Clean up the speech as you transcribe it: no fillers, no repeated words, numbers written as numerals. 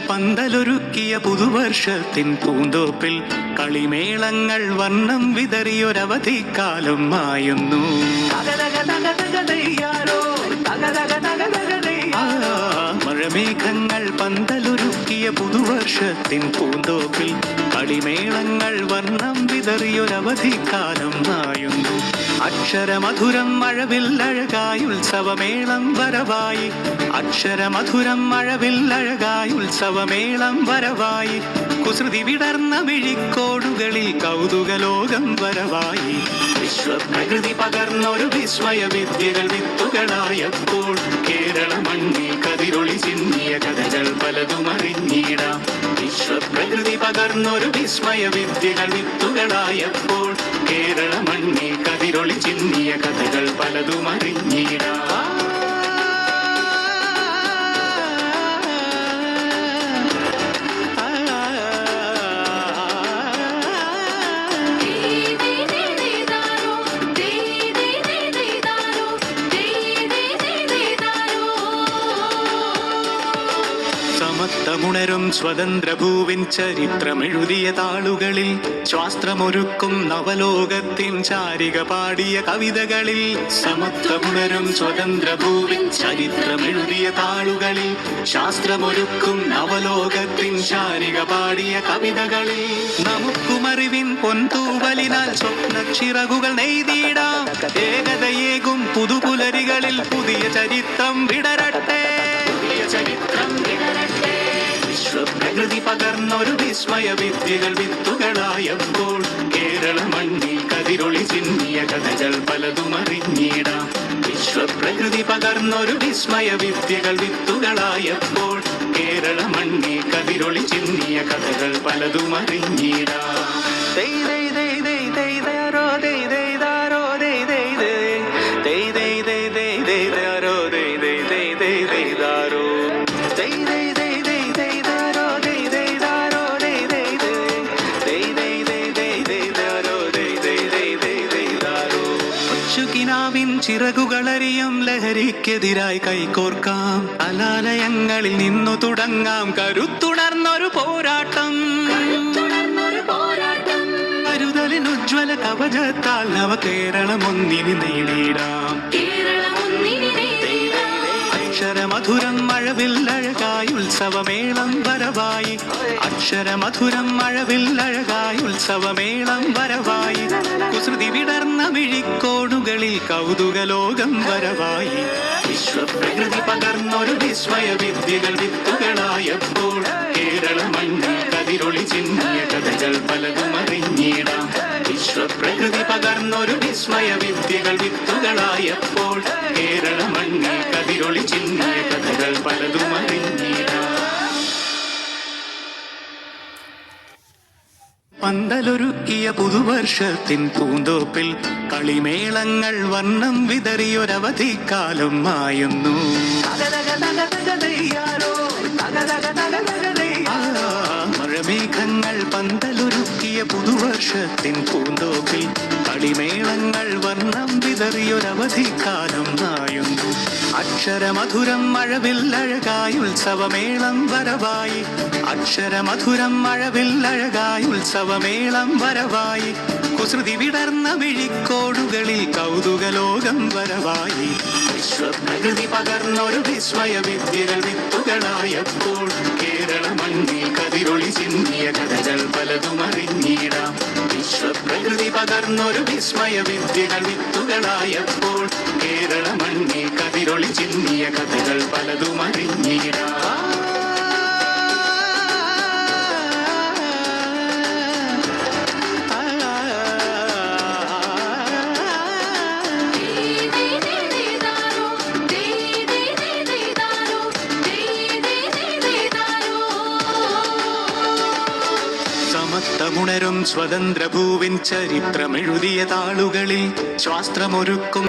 പന്തലൊരുക്കിയ പുതുവർഷത്തിൻ പൂന്തോപ്പിൽ കളിമേളങ്ങൾ വർണ്ണം വിതറിയൊരവധിക്കാലം മായുന്നു. മഴമേഘങ്ങൾ പന്തലൊരുക്കിയ പുതുവർഷത്തിൻ പൂന്തോപ്പിൽ കളിമേളങ്ങൾ വർണ്ണം വിതറിയൊരവധിക്കാലം മായുന്നു. അക്ഷരമധുരം മഴവില്ലഴകായി ഉത്സവമേളം വരവായി, അക്ഷരമധുരം മഴവില്ലഴകായി ഉത്സവമേളം വരവായി, കുസൃതി വിടർന്ന മിഴിക്കോടുകളിൽ കൗതുകലോകം വരവായി. വിശ്വപ്രകൃതി പകർന്നൊരു വിസ്മയ വിദ്യകൾ വിത്തുകളായപ്പോൾ കേരള മണ്ണിൽ കതിരൊളി ചിന്നിയ കഥകൾ പലതും അറിഞ്ഞിടാം. വിശ്വപ്രകൃതി പകർന്നൊരു വിസ്മയ വിദ്യകൾ വിത്തുകളായപ്പോൾ കേരള മണ്ണിൽ കതിരൊളി ചിന്നിയ കഥകൾ പലതും അറിഞ്ഞിടാം. സമത്വമുണരും സ്വതന്ത്ര ഭൂവിൻ ചരിത്രമെഴുതിയ താളുകളിൽ, ശാസ്ത്രമൊരുക്കും നവലോകത്തിൻ ചാരിക പാടിയ കവിതകളിൽ. സമത്വമുണരും സ്വതന്ത്ര ഭൂവിൻ ചരിത്രമെഴുതിയ താളുകളിൽ, ശാസ്ത്രമൊരുക്കും നവലോകത്തിൻ ചാരിക പാടിയ കവിതകളിൽ. നമുക്കുമറിവിൻ പൊൻതൂവലിനാൽ സ്വപ്നച്ചിറകുകൾ നെയ്തിടാം. ഏകതയേകും പുതുപുലരികളിൽ പുതിയ ചരിത്രം വിടരട്ടെ, പുതിയ ചരിത്രം വിടരട്ടെ. വിശ്വപ്രകൃതി പകർന്നൊരു വിസ്മയ വിദ്യകൾ വിത്തുകളായപ്പോൾ കേരള മണ്ണിൽ കതിരൊളി ചിന്നിയ കഥകൾ പലതും അറിഞ്ഞിടാം. വിശ്വപ്രകൃതി പകർന്നൊരു വിസ്മയ വിദ്യകൾ വിത്തുകളായപ്പോൾ കേരള മണ്ണിൽ കതിരൊളി ചിന്നിയ കഥകൾ പലതും അറിഞ്ഞിടാം. ിൻ ചിറകുകളറിയും ലഹരിക്കെതിരായി കൈകോർക്കാം. അലാലയങ്ങളിൽ നിന്നു തുടങ്ങാം കരുത്തുണർന്നൊരു പോരാട്ടം. കരുതലിനുജ്വല കവചത്താൽ നവ കേരളം ഒന്നിന് നേടിയിടാം. അക്ഷരമധുരം മഴവില്ലഴകായി ഉത്സവമേളം വരവായി, അക്ഷരമധുരം മഴവില്ലഴകായി ഉത്സവമേളം വരവായി, കുസൃതി വിടർന്ന മിഴിക്കോടുകളിൽ കൗതുകലോകം വരവായി. വിശ്വപ്രകൃതി പകർന്നൊരു വിസ്മയ വിദ്യകൾ വിത്തുകളായപ്പോൾ കേരള മണ്ണിൽ കതിരൊളി ചിന്നിയ കഥകൾ പലതും അറിഞ്ഞിടാം. വിശ്വപ്രകൃതി പകർന്നൊരു വിസ്മയ വിദ്യകൾ വിത്തുകളായപ്പോൾ കേരള മണ്ണിൽ കതിരൊളി ചിന്നിയ കഥകൾ പലതും അറിഞ്ഞിടാം. പന്തലൊരുക്കിയ പുതുവർഷത്തിൻ പൂന്തോപ്പിൽ കളിമേളങ്ങൾ വർണ്ണം വിതറിയൊരവധിക്കാലം മായുന്നു. മഴമേഘങ്ങൾ പന്തലൊരുക്കിയ പുതുവർഷത്തിൻ പൂന്തോപ്പിൽ കളിമേളങ്ങൾ വർണ്ണം വിതറിയൊരവധിക്കാലം മായുന്നു. അക്ഷരമധുരം മഴവില്ലഴകായി ഉത്സവമേളം വരവായി, അക്ഷരമധുരം മഴവില്ലഴകായി ഉത്സവമേളം വരവായി, കുസൃതി വിടർന്ന മിഴിക്കോടുകളിൽ കൗതുകലോകം വരവായി. വിശ്വപ്രകൃതി പകർന്നൊരു വിസ്മയ വിദ്യകൾ വിത്തുകളായപ്പോൾ കേരള മണ്ണിൽ കതിരൊളി ചിന്നിയ കഥകൾ പലതും അറിഞ്ഞിടാം. വിശ്വപ്രകൃതി പകർന്നൊരു വിസ്മയ വിദ്യകൾ വിത്തുകളായപ്പോൾ കേരള മണ്ണിൽ കതിരൊളി ചിന്നിയ കഥകൾ പലതും അറിഞ്ഞിടാം. സമത്വമുണരും സ്വതന്ത്ര ഭൂവിൻ ചരിത്രമെഴുതിയ താളുകളിൽ ശാസ്ത്രമൊരുക്കും